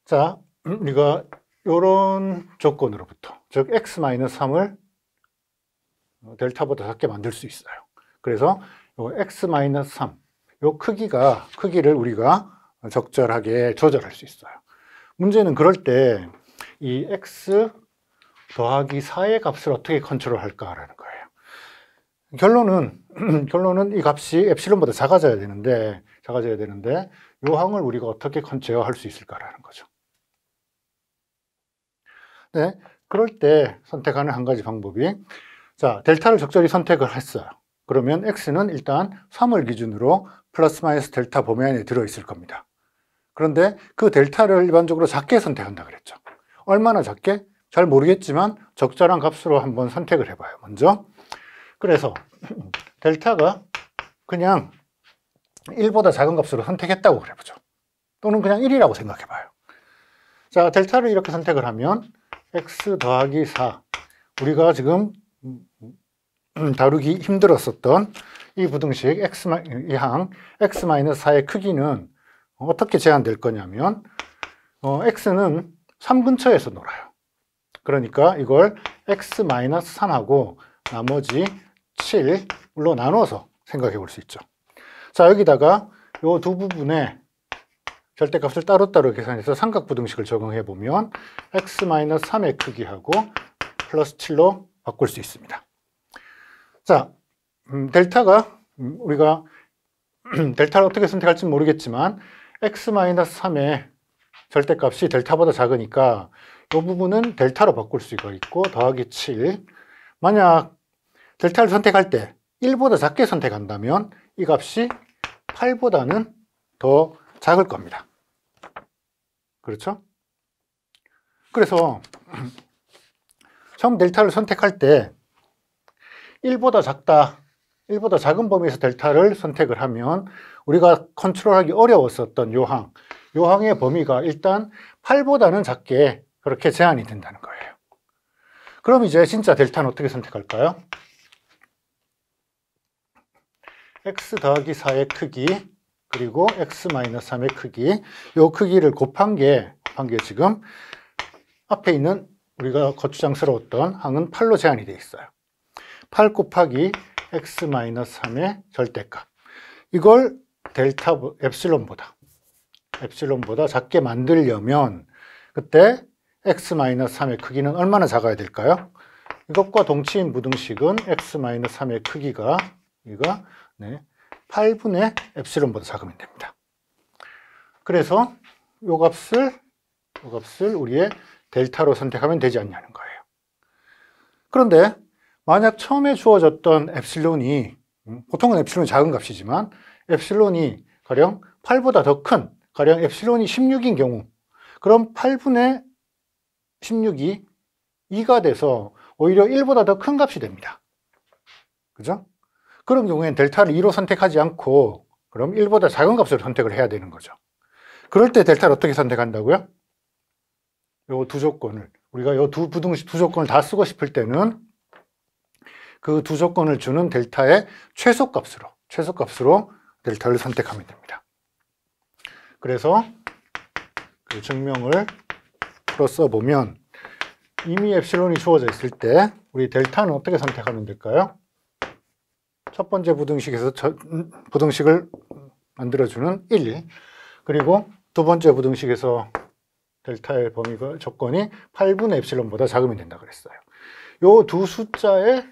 자, 우리가 이런 조건으로부터 즉 x 마이너스 3을 델타보다 작게 만들 수 있어요. 그래서 요 x 마이너스 3 요 크기를 우리가 적절하게 조절할 수 있어요. 문제는 그럴 때 이 x 더하기 4의 값을 어떻게 컨트롤 할까라는 거예요. 결론은 이 값이 엡실론보다 작아져야 되는데 요 항을 우리가 어떻게 제어할 수 있을까라는 거죠. 네, 그럴 때 선택하는 한 가지 방법이 자, 델타를 적절히 선택을 했어요. 그러면 x는 일단 3을 기준으로 플러스 마이너스 델타 범위 안에 들어있을 겁니다. 그런데 그 델타를 일반적으로 작게 선택한다 그랬죠. 얼마나 작게? 잘 모르겠지만 적절한 값으로 한번 선택을 해봐요. 먼저. 그래서 델타가 그냥 1보다 작은 값으로 선택했다고 그래보죠. 또는 그냥 1이라고 생각해 봐요. 자, 델타를 이렇게 선택을 하면 x 더하기 4, 우리가 지금 다루기 힘들었었던 이 부등식 이 항 x-4의 크기는 어떻게 제한될 거냐면 x는 3 근처에서 놀아요. 그러니까 이걸 x-3하고 나머지 7로 나눠서 생각해 볼 수 있죠. 자, 여기다가 이 두 부분의 절대값을 따로따로 계산해서 삼각부등식을 적용해 보면 x-3의 크기하고 플러스 7로 바꿀 수 있습니다. 자, 델타가 우리가 델타를 어떻게 선택할지 모르겠지만 x-3의 절대값이 델타보다 작으니까 이 부분은 델타로 바꿀 수가 있고 더하기 7. 만약 델타를 선택할 때 1보다 작게 선택한다면 이 값이 8보다는 더 작을 겁니다. 그렇죠? 그래서 처음 델타를 선택할 때 1보다 작다, 1보다 작은 범위에서 델타를 선택을 하면 우리가 컨트롤하기 어려웠었던 요항의 범위가 일단 8보다는 작게 그렇게 제한이 된다는 거예요. 그럼 이제 진짜 델타는 어떻게 선택할까요? x 더하기 4의 크기 그리고 x-3의 크기, 이 크기를 곱한 게 지금 앞에 있는 우리가 거추장스러웠던 항은 8로 제한이 되어 있어요. 8 곱하기 x-3의 절대값, 이걸 델타 엡실론보다 작게 만들려면 그때 x-3의 크기는 얼마나 작아야 될까요? 이것과 동치인 부등식은 x-3의 크기가 8분의 엡실론보다 작으면 됩니다. 그래서 이 값을 우리의 델타로 선택하면 되지 않냐는 거예요. 그런데 만약 처음에 주어졌던 엡실론이, 보통은 엡실론이 작은 값이지만 엡실론이 가령 8보다 더 큰, 가령 엡실론이 16인 경우, 그럼 8분의 16이 2가 돼서 오히려 1보다 더 큰 값이 됩니다. 그죠? 그런 경우에는 델타를 2로 선택하지 않고 그럼 1보다 작은 값으로 선택을 해야 되는 거죠. 그럴 때 델타를 어떻게 선택한다고요? 요 두 조건을, 우리가 요 두 조건을 다 쓰고 싶을 때는 그 두 조건을 주는 델타의 최소값으로 델타를 선택하면 됩니다. 그래서 그 증명을 풀어 써보면 이미 엡실론이 주어져 있을 때 우리 델타는 어떻게 선택하면 될까요? 첫 번째 부등식에서 부등식을 만들어주는 1, 그리고 두 번째 부등식에서 델타의 범위가 조건이 8분의 엡실론보다 작으면 된다 그랬어요. 이 두 숫자의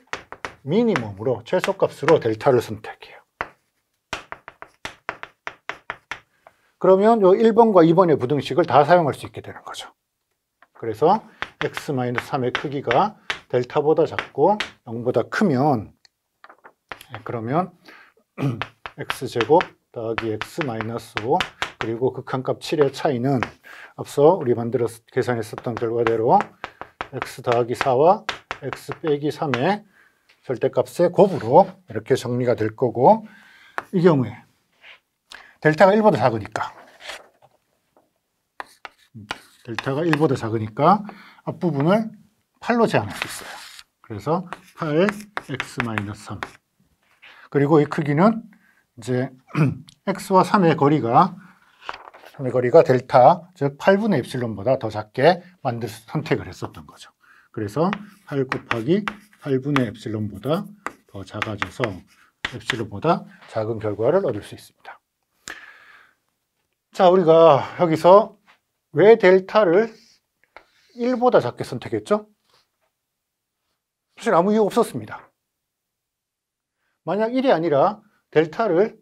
미니멈으로 최소값으로 델타를 선택해요. 그러면 이 1번과 2번의 부등식을 다 사용할 수 있게 되는 거죠. 그래서 x-3의 크기가 델타보다 작고 0보다 크면, 그러면 x제곱 더하기 x-5 그리고 극한값 7의 차이는 앞서 우리 계산했었던 결과대로 x 더하기 4와 x 빼기 3의 절대값의 곱으로 이렇게 정리가 될 거고, 이 경우에 델타가 1보다 작으니까 앞부분을 8로 제한할 수 있어요. 그래서 8x-3, 그리고 이 크기는 이제 x와 3의 거리가 델타, 즉 8분의 엡실론보다 더 작게 선택을 했었던 거죠. 그래서 8 곱하기 8분의 엡실론보다 더 작아져서 엡실론보다 작은 결과를 얻을 수 있습니다. 자, 우리가 여기서 왜 델타를 1보다 작게 선택했죠? 사실 아무 이유 없었습니다. 만약 1이 아니라 델타를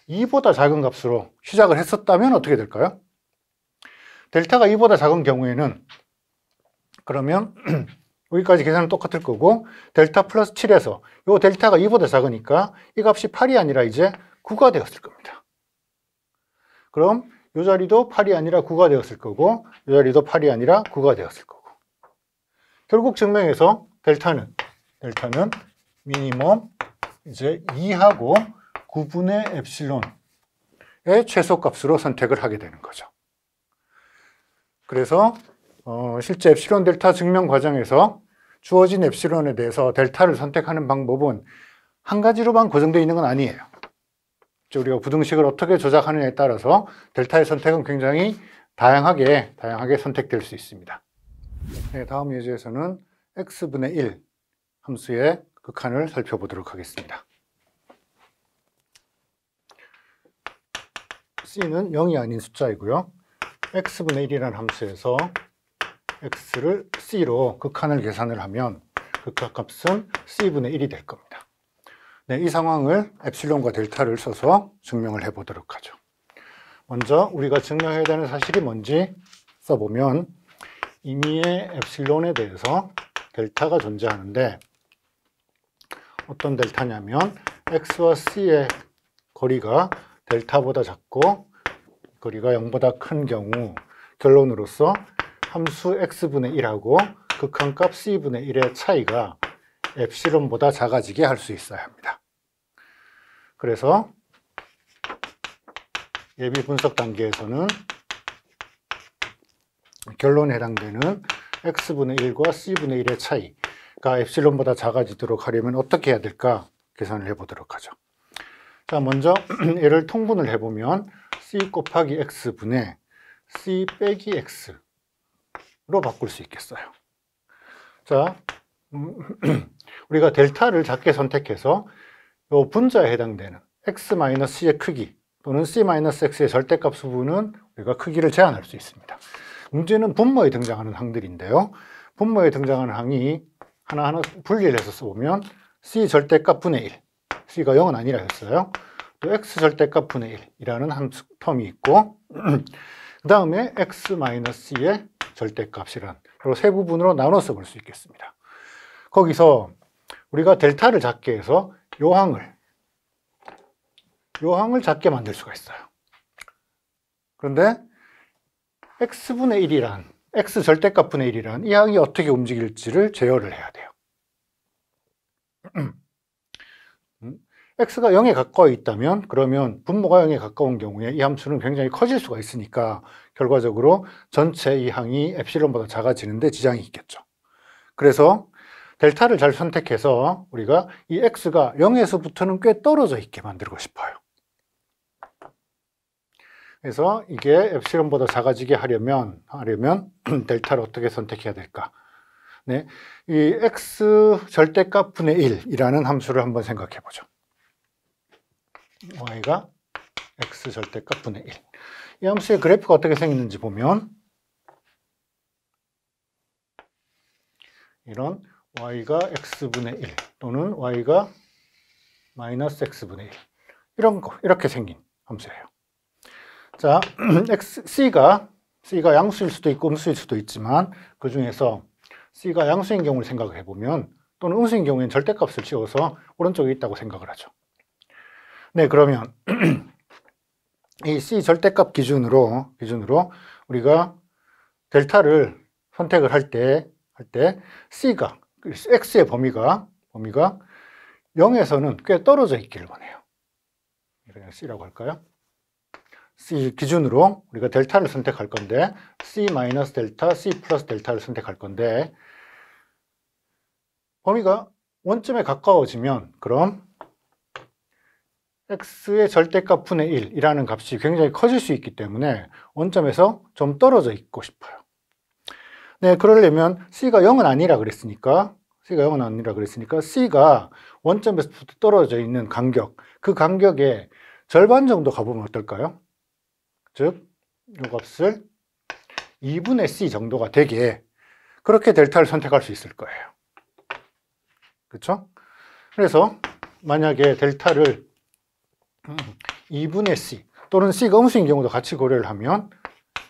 2보다 작은 값으로 시작을 했었다면 어떻게 될까요? 델타가 2보다 작은 경우에는 그러면 여기까지 계산은 똑같을 거고, 델타 플러스 7에서 이 델타가 2보다 작으니까 이 값이 8이 아니라 이제 9가 되었을 겁니다. 그럼 이 자리도 8이 아니라 9가 되었을 거고, 이 자리도 8이 아니라 9가 되었을 거고, 결국 증명해서 델타는 미니멈 이제 2하고 9분의 엡실론의 최소값으로 선택을 하게 되는 거죠. 그래서 실제 엡실론 델타 증명 과정에서 주어진 엡실론에 대해서 델타를 선택하는 방법은 한 가지로만 고정되어 있는 건 아니에요. 우리가 부등식을 어떻게 조작하느냐에 따라서 델타의 선택은 굉장히 다양하게 선택될 수 있습니다. 네, 다음 예제에서는 x분의 1 함수의 극한을 살펴보도록 하겠습니다. c는 0이 아닌 숫자이고요. x분의 1이라는 함수에서 x를 c로 극한을 계산을 하면 극한값은 c분의 1이 될 겁니다. 네, 이 상황을 엡실론과 델타를 써서 증명을 해보도록 하죠. 먼저 우리가 증명해야 되는 사실이 뭔지 써보면 임의의 엡실론에 대해서 델타가 존재하는데 어떤 델타냐면 x와 c의 거리가 델타보다 작고 거리가 0보다 큰 경우 결론으로서 함수 x분의 1하고 극한값 c분의 1의 차이가 엡실론보다 작아지게 할 수 있어야 합니다. 그래서 예비 분석 단계에서는 결론에 해당되는 x분의 1과 c분의 1의 차이가 엡실론보다 작아지도록 하려면 어떻게 해야 될까 계산을 해보도록 하죠. 자, 먼저 얘를 통분을 해보면 c 곱하기 x분의 c 빼기 x로 바꿀 수 있겠어요. 자, 우리가 델타를 작게 선택해서 이 분자에 해당되는 x-c의 크기 또는 c-x의 절대값 수분은 우리가 크기를 제한할 수 있습니다. 문제는 분모에 등장하는 항들인데요. 분모에 등장하는 항이 하나하나 분리를 해서 써보면 c 절대값 분의 1, c가 0은 아니라 했어요. 또 x 절대값 분의 1이라는 함수 텀이 있고 그 다음에 x-c의 절대값이란 이 세 부분으로 나눠서 볼 수 있겠습니다. 거기서 우리가 델타를 작게 해서 요 항을 작게 만들 수가 있어요. 그런데 x분의 1이란 x 절대값분의 1이란 이 항이 어떻게 움직일지를 제어를 해야 돼요. x가 0에 가까워 있다면 그러면 분모가 0에 가까운 경우에 이 함수는 굉장히 커질 수가 있으니까 결과적으로 전체 이 항이 엡실론보다 작아지는데 지장이 있겠죠. 그래서 델타를 잘 선택해서 우리가 이 x가 0에서부터는 꽤 떨어져 있게 만들고 싶어요. 그래서 이게 엡실론보다 작아지게 하려면 델타를 어떻게 선택해야 될까? 네, 이 x 절대값 분의 1이라는 함수를 한번 생각해 보죠. y가 x 절대값 분의 1. 이 함수의 그래프가 어떻게 생겼는지 보면 이런 y가 x분의 1 또는 y가 마이너스 x분의 1 이런 거 이렇게 생긴 함수예요. 자, c가 양수일 수도 있고 음수일 수도 있지만 그 중에서 c가 양수인 경우를 생각해 보면 또는 음수인 경우에는 절대값을 씌워서 오른쪽에 있다고 생각을 하죠. 네, 그러면 이 c 절대값 기준으로 우리가 델타를 선택을 할 때 c가 x의 범위가 0에서는 꽤 떨어져 있기를 원해요. 그냥 c라고 할까요? c 기준으로 우리가 델타를 선택할 건데 c-델타, c 플러스 델타를 선택할 건데 범위가 원점에 가까워지면 그럼 x의 절대값 분의 1이라는 값이 굉장히 커질 수 있기 때문에 원점에서 좀 떨어져 있고 싶어요. 네, 그러려면 c가 0은 아니라 그랬으니까 c가 원점에서 떨어져 있는 간격, 그 간격의 절반 정도 가보면 어떨까요? 즉, 이 값을 2분의 c 정도가 되게 그렇게 델타를 선택할 수 있을 거예요. 그렇죠? 그래서 만약에 델타를 2분의 c 또는 c가 음수인 경우도 같이 고려를 하면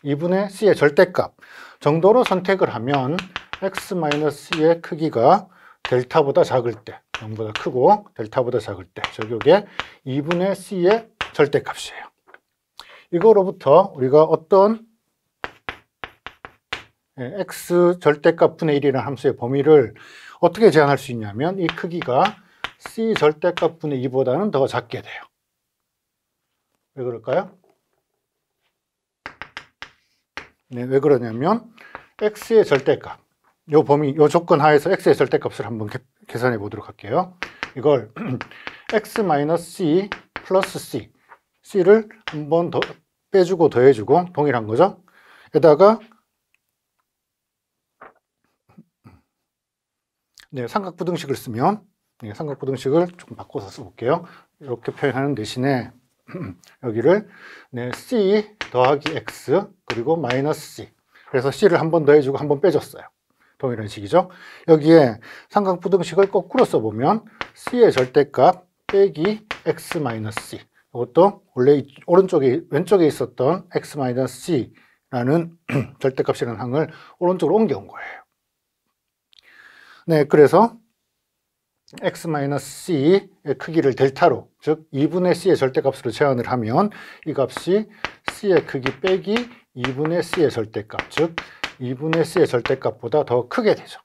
2분의 c의 절대값 정도로 선택을 하면 x-c의 크기가 델타보다 작을 때 0보다 크고 델타보다 작을 때 저게 2분의 c의 절대값이에요. 이거로부터 우리가 어떤 x 절대값 분의 1이라는 함수의 범위를 어떻게 제한할 수 있냐면 이 크기가 c 절대값 분의 2보다는 더 작게 돼요. 왜 그럴까요? 네, 왜 그러냐면 x의 절대값, 요 범위, 요 조건 하에서 x의 절대값을 한번 계산해 보도록 할게요. 이걸 x-c 플러스 c, c를 한 번 더 빼주고 더해주고 동일한 거죠. 에다가 네, 삼각부등식을 쓰면, 네, 삼각부등식을 조금 바꿔서 써볼게요. 이렇게 표현하는 대신에 여기를 네, c 더하기 x 그리고 마이너스 c, 그래서 c를 한 번 더해주고 한 번 빼줬어요. 동일한 식이죠. 여기에 삼각부등식을 거꾸로 써보면 c의 절대값 빼기 x 마이너스 c, 이것도 원래 오른쪽에 왼쪽에 있었던 x 마이너스 c라는 절대값이라는 항을 오른쪽으로 옮겨온 거예요. 네, 그래서 x-c의 크기를 델타로, 즉 2분의 c의 절대값으로 제한을 하면 이 값이 c의 크기 빼기 2분의 c의 절대값, 즉 2분의 c의 절대값보다 더 크게 되죠.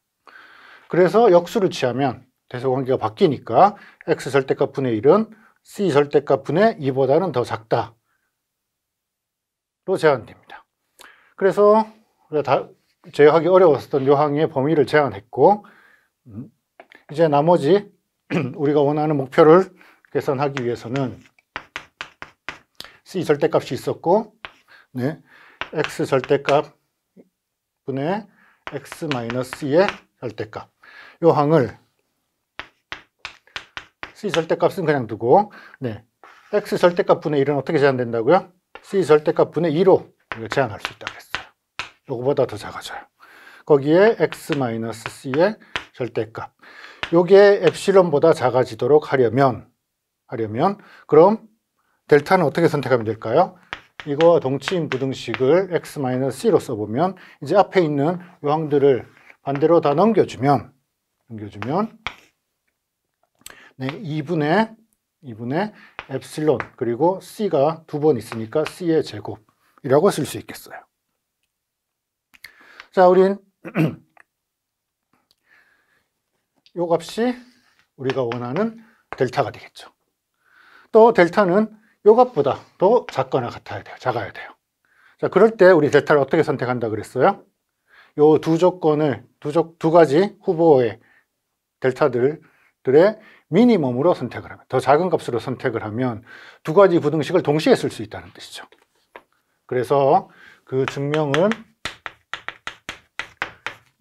그래서 역수를 취하면 대소관계가 바뀌니까 x 절대값 분의 1은 c 절대값 분의 2보다는 더 작다로 제한됩니다. 그래서 제어하기 어려웠던 요 항의 범위를 제한했고, 이제 나머지 우리가 원하는 목표를 계산하기 위해서는 c 절대값이 있었고, 네, x 절대값 분의 x-c의 절대값, 요 항을 c 절대값은 그냥 두고, 네, x 절대값 분의 1은 어떻게 제한된다고요? c 절대값 분의 2로 제한할 수 있다고 했어요. 요거보다 더 작아져요. 거기에 x-c의 절대값, 요게 엡실론보다 작아지도록 하려면 그럼 델타는 어떻게 선택하면 될까요? 이거 동치인 부등식을 x-c로 써보면 이제 앞에 있는 요 항들을 반대로 다 넘겨주면 네, 2분의 엡실론 그리고 c가 두 번 있으니까 c의 제곱이라고 쓸 수 있겠어요. 자, 우린 요 값이 우리가 원하는 델타가 되겠죠. 또 델타는 요 값보다 더 작거나 작아야 돼요. 자, 그럴 때 우리 델타를 어떻게 선택한다 그랬어요? 요 두 조건을, 두 가지 후보의 델타들의 미니멈으로 선택을 하면, 더 작은 값으로 선택을 하면 두 가지 부등식을 동시에 쓸 수 있다는 뜻이죠. 그래서 그 증명은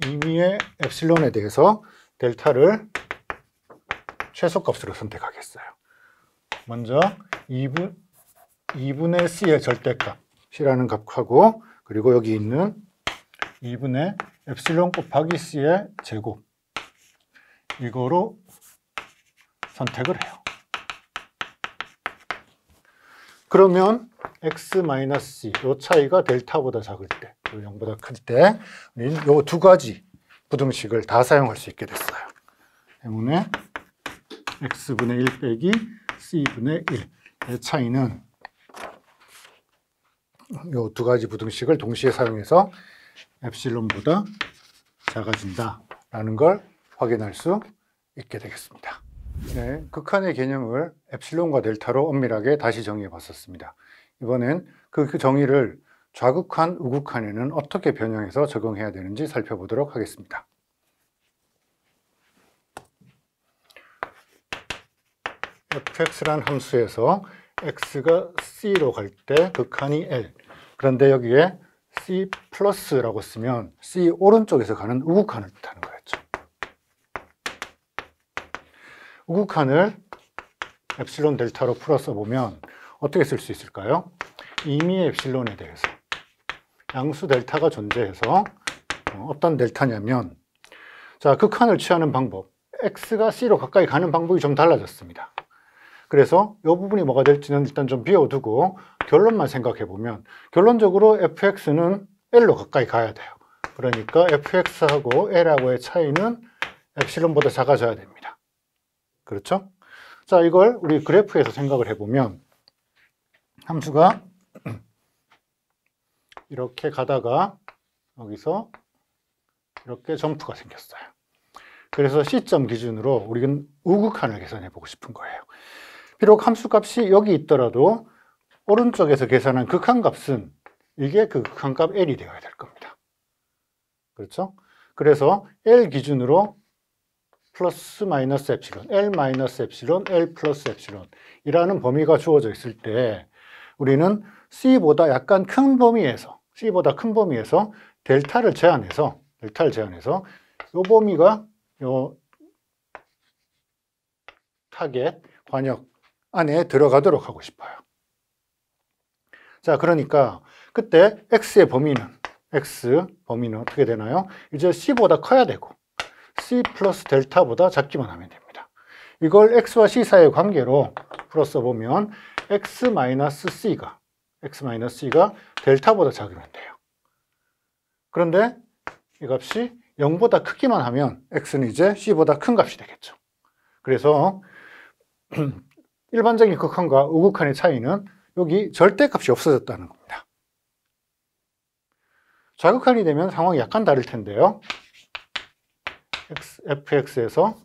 임의의 엡실론에 대해서 델타를 최소값으로 선택하겠어요. 먼저 2분의 c의 절대값이라는 값하고, 그리고 여기 있는 2분의 엡실론 곱하기 c의 제곱, 이거로 선택을 해요. 그러면 x-c, 요 차이가 델타보다 작을 때, 0보다 클 때, 요 두 가지 부등식을 다 사용할 수 있게 됐어요. 때문에 x분의 1 빼기 c분의 1의 차이는 요 두 가지 부등식을 동시에 사용해서 엡실론보다 작아진다라는 걸 확인할 수 있게 되겠습니다. 네, 극한의 개념을 엡실론과 델타로 엄밀하게 다시 정의해 봤었습니다. 이번엔 그 정의를 좌극한, 우극한에는 어떻게 변형해서 적용해야 되는지 살펴보도록 하겠습니다. fx란 함수에서 x가 c로 갈 때 극한이 L, 그런데 여기에 c 플러스라고 쓰면 c 오른쪽에서 가는 우극한을 뜻하는 거였죠. 우극한을 엡실론 델타로 풀어서 보면 어떻게 쓸 수 있을까요? 임의의 엡실론에 대해서 양수 델타가 존재해서 어떤 델타냐면, 자, 극한을 취하는 방법, x가 c로 가까이 가는 방법이 좀 달라졌습니다. 그래서 이 부분이 뭐가 될지는 일단 좀 비워두고 결론만 생각해 보면, 결론적으로 fx는 L로 가까이 가야 돼요. 그러니까 fx하고 L하고의 차이는 엡실론보다 작아져야 됩니다. 그렇죠? 자, 이걸 우리 그래프에서 생각을 해보면 함수가 이렇게 가다가 여기서 이렇게 점프가 생겼어요. 그래서 C점 기준으로 우리는 우극한을 계산해 보고 싶은 거예요. 비록 함수값이 여기 있더라도 오른쪽에서 계산한 극한값은 이게 그 극한값 L이 되어야 될 겁니다. 그렇죠? 그래서 L 기준으로 플러스 마이너스 엡실론, L 마이너스 엡실론, L 플러스 엡실론 이라는 범위가 주어져 있을 때 우리는 C보다 약간 큰 범위에서, C보다 큰 범위에서 델타를 제한해서 요 범위가 요 타겟, 관역 안에 들어가도록 하고 싶어요. 자, 그러니까 그때 X의 범위는 어떻게 되나요? 이제 C보다 커야 되고 C 플러스 델타보다 작기만 하면 됩니다. 이걸 X와 C 사이의 관계로 풀어 써보면 X 마이너스 C가 델타보다 작으면 돼요. 그런데 이 값이 0보다 크기만 하면 X는 이제 C보다 큰 값이 되겠죠. 그래서 일반적인 극한과 우극한의 차이는 여기 절대값이 없어졌다는 겁니다. 좌극한이 되면 상황이 약간 다를 텐데요. fx에서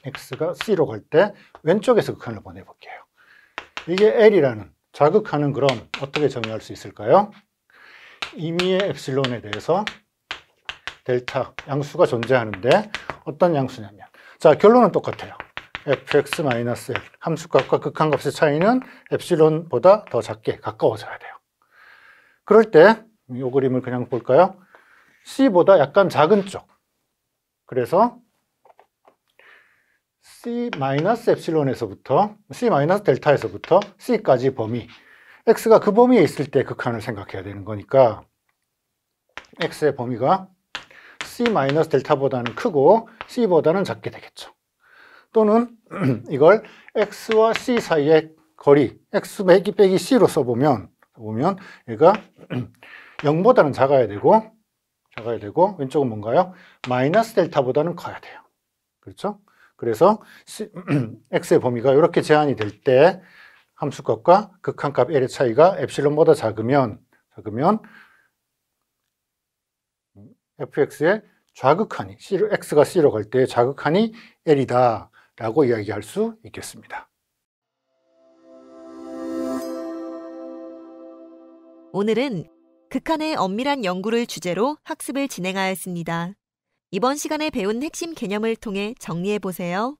x가 c로 갈 때 왼쪽에서 극한을 보내볼게요. 이게 L이라는 좌극한은 그럼 어떻게 정의할 수 있을까요? 임의의 엡실론에 대해서 델타 양수가 존재하는데 어떤 양수냐면, 자, 결론은 똑같아요. fx-l 함수값과 극한값의 차이는 엡실론보다 더 작게 가까워져야 돼요. 그럴 때 이 그림을 그냥 볼까요? C보다 약간 작은 쪽, 그래서 C-엡실론에서부터 C-델타에서부터 C까지 범위, X가 그 범위에 있을 때 극한을 생각해야 되는 거니까 X의 범위가 C-델타보다는 크고 C보다는 작게 되겠죠. 또는 이걸 X와 C 사이의 거리, X 빼기 C로 써보면 얘가 0보다는 작아야 되고 왼쪽은 뭔가요? 마이너스 델타보다는 커야 돼요. 그렇죠? 그래서 X의 범위가 이렇게 제한이 될 때 함수값과 극한값 L의 차이가 엡실론보다 작으면 fx의 좌극한이 X가 C로 갈 때 좌극한이 L이다 라고 이야기할 수 있겠습니다. 오늘은 극한의 엄밀한 연구를 주제로 학습을 진행하였습니다. 이번 시간에 배운 핵심 개념을 통해 정리해 보세요.